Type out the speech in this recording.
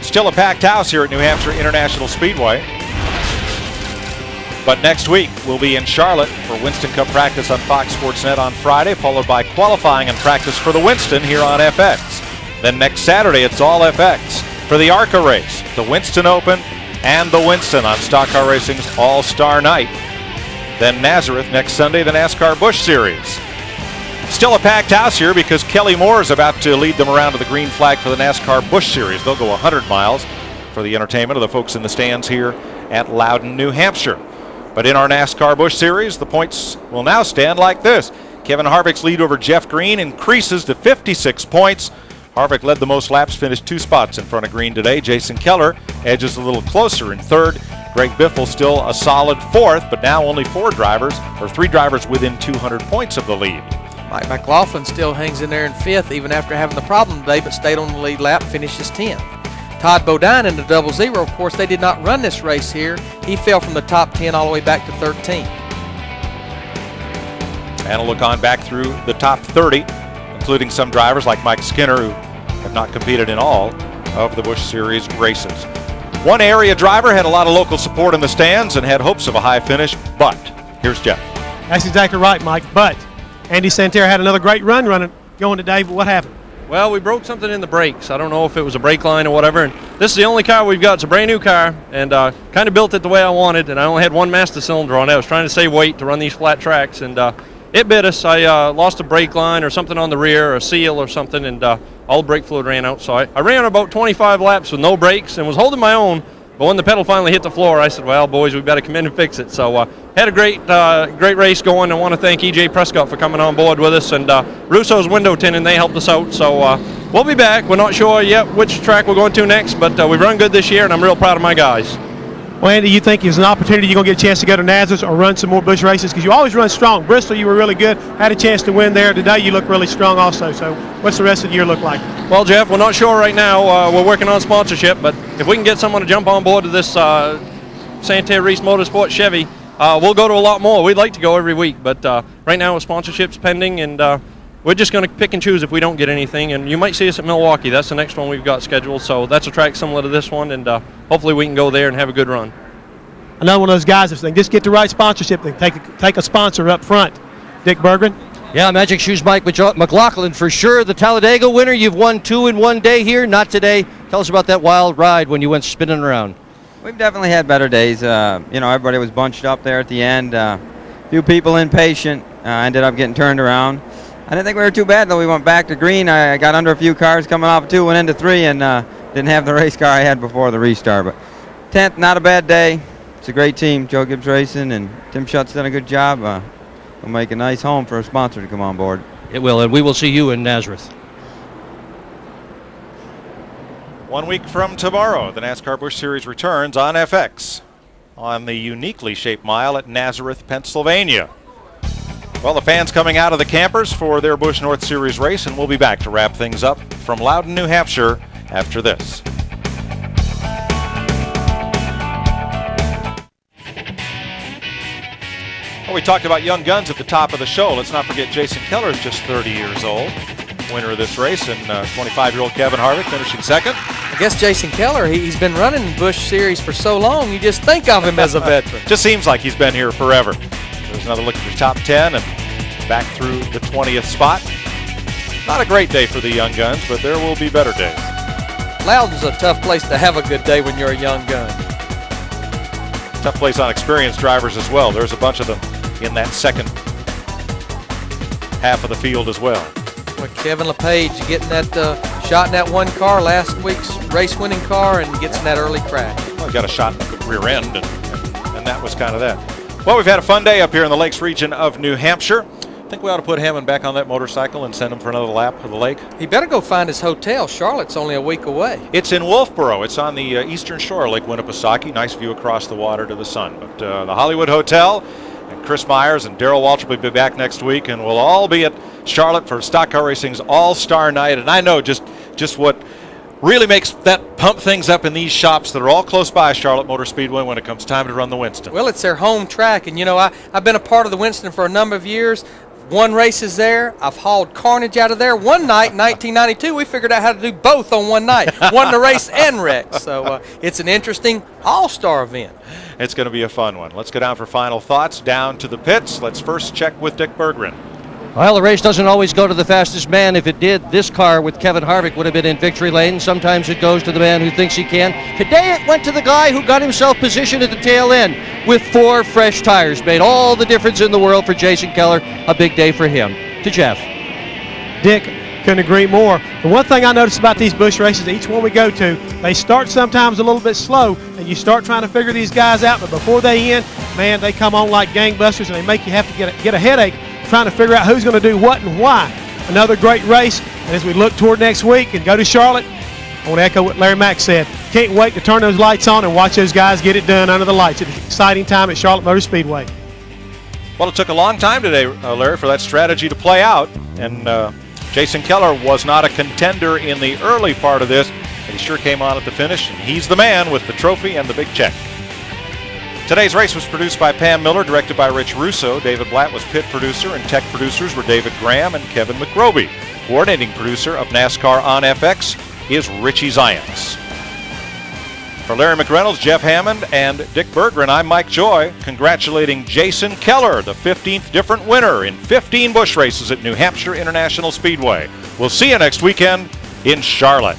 Still a packed house here at New Hampshire International Speedway. But next week, we'll be in Charlotte for Winston Cup practice on Fox Sports Net on Friday, followed by qualifying and practice for the Winston here on FX. Then next Saturday, it's all FX for the ARCA race, the Winston Open, and the Winston on Stock Car Racing's All-Star Night. Then Nazareth next Sunday, the NASCAR Busch Series. Still a packed house here because Kelly Moore is about to lead them around to the green flag for the NASCAR Busch Series. They'll go 100 miles for the entertainment of the folks in the stands here at Loudon, New Hampshire. But in our NASCAR Busch Series, the points will now stand like this. Kevin Harvick's lead over Jeff Green increases to 56 points. Harvick led the most laps, finished 2 spots in front of Green today. Jason Keller edges a little closer in 3rd. Greg Biffle still a solid 4th, but now only 3 drivers within 200 points of the lead. Mike McLaughlin still hangs in there in 5th, even after having the problem today, but stayed on the lead lap and finishes 10th. Todd Bodine in the 00, of course, they did not run this race here. He fell from the top 10 all the way back to 13th. And a look on back through the top 30, including some drivers like Mike Skinner, who have not competed in all of the Busch Series races. One area driver had a lot of local support in the stands and had hopes of a high finish, but here's Jeff. That's exactly right, Mike, but Andy Santerre had another great run going today, but what happened? Well, we broke something in the brakes. I don't know if it was a brake line or whatever. And this is the only car we've got. It's a brand new car, and kind of built it the way I wanted. And I only had 1 master cylinder on it. I was trying to save weight to run these flat tracks, and it bit us. I lost a brake line or something on the rear, or a seal or something, and all the brake fluid ran out. So I ran about 25 laps with no brakes and was holding my own. But when the pedal finally hit the floor, I said, well, boys, we've got to come in and fix it. So had a great race going. I want to thank E.J. Prescott for coming on board with us, and Russo's Window Tin, and they helped us out. So we'll be back. We're not sure yet which track we're going to next, but we've run good this year, and I'm real proud of my guys. Well, Andy, you think there's an opportunity you're going to get a chance to go to Nazareth or run some more Busch races? Because you always run strong. Bristol, you were really good. Had a chance to win there. Today, you look really strong also. So what's the rest of the year look like? Well, Jeff, we're not sure right now. We're working on sponsorship, but if we can get someone to jump on board to this Santerre Reese Motorsports Chevy, we'll go to a lot more. We'd like to go every week, but right now, sponsorship's pending, and we're just going to pick and choose if we don't get anything. And you might see us at Milwaukee. That's the next one we've got scheduled. So that's a track similar to this one, and hopefully we can go there and have a good run. Another one of those guys that's saying, just get the right sponsorship thing. Take a sponsor up front. Dick Berggren? Yeah, Magic Shoes Mike McLaughlin for sure. The Talladega winner. You've won 2 in 1 day here, not today. Tell us about that wild ride when you went spinning around. We've definitely had better days. You know, everybody was bunched up there at the end. A few people impatient. Ended up getting turned around. I didn't think we were too bad, though. We went back to green. I got under a few cars coming off 2, went into 3, and didn't have the race car I had before the restart. But 10th, not a bad day. It's a great team. Joe Gibbs Racing and Tim Schutt's done a good job. We'll make a nice home for a sponsor to come on board. It will, and we will see you in Nazareth. 1 week from tomorrow, the NASCAR Busch Series returns on FX on the uniquely shaped mile at Nazareth, Pennsylvania. Well, the fans coming out of the campers for their Busch North Series race, and we'll be back to wrap things up from Loudon, New Hampshire after this. Well, we talked about young guns at the top of the show. Let's not forget Jason Keller is just 30 years old, winner of this race, and 25-year-old Kevin Harvick finishing 2nd. I guess Jason Keller, he's been running the Busch Series for so long, you just think of him as a veteran. Just seems like he's been here forever. There's another look at the top 10 and back through the 20th spot. Not a great day for the young guns, but there will be better days. Loudon's a tough place to have a good day when you're a young gun. Tough place on experienced drivers as well. There's a bunch of them in that second half of the field as well. Well, Kevin LePage getting that shot in that one car, last week's race-winning car, and gets in that early crash. Well, he got a shot in the rear end, and that was kind of that. Well, we've had a fun day up here in the Lakes region of New Hampshire. I think we ought to put Hammond back on that motorcycle and send him for another lap of the lake. He better go find his hotel. Charlotte's only a week away. It's in Wolfboro. It's on the eastern shore of Lake Winnipesaukee. Nice view across the water to the sun. But the Hollywood Hotel and Chris Myers and Darrell Waltrip will be back next week, and we'll all be at Charlotte for Stock Car Racing's All-Star Night. And I know just what really makes that pump things up in these shops that are all close by Charlotte Motor Speedway when it comes time to run the Winston. Well, it's their home track, and you know, I've been a part of the Winston for a number of years. won races there. I've hauled carnage out of there. One night in 1992, we figured out how to do both on one night. Won the race and wrecked. So it's an interesting all-star event. It's going to be a fun one. Let's go down for final thoughts, down to the pits. Let's first check with Dick Berggren. Well, the race doesn't always go to the fastest man. If it did, this car with Kevin Harvick would have been in victory lane. Sometimes it goes to the man who thinks he can. Today it went to the guy who got himself positioned at the tail end with 4 fresh tires. Made all the difference in the world for Jason Keller. A big day for him. To Jeff. Dick, couldn't agree more. The one thing I noticed about these Busch races, each one we go to, they start sometimes a little bit slow, and you start trying to figure these guys out, but before they end, man, they come on like gangbusters, and they make you have to get a headache trying to figure out who's going to do what and why. Another great race, and as we look toward next week and go to Charlotte, I want to echo what Larry Mack said. Can't wait to turn those lights on and watch those guys get it done under the lights. It's an exciting time at Charlotte Motor Speedway. Well, it took a long time today, Larry, for that strategy to play out, and Jason Keller was not a contender in the early part of this, but he sure came on at the finish, and he's the man with the trophy and the big check. Today's race was produced by Pam Miller, directed by Rich Russo. David Blatt was pit producer, and tech producers were David Graham and Kevin McRoby. Coordinating producer of NASCAR on FX is Richie Zients. For Larry McReynolds, Jeff Hammond, and Dick Berggren, I'm Mike Joy, congratulating Jason Keller, the 15th different winner in 15 Busch races at New Hampshire International Speedway. We'll see you next weekend in Charlotte.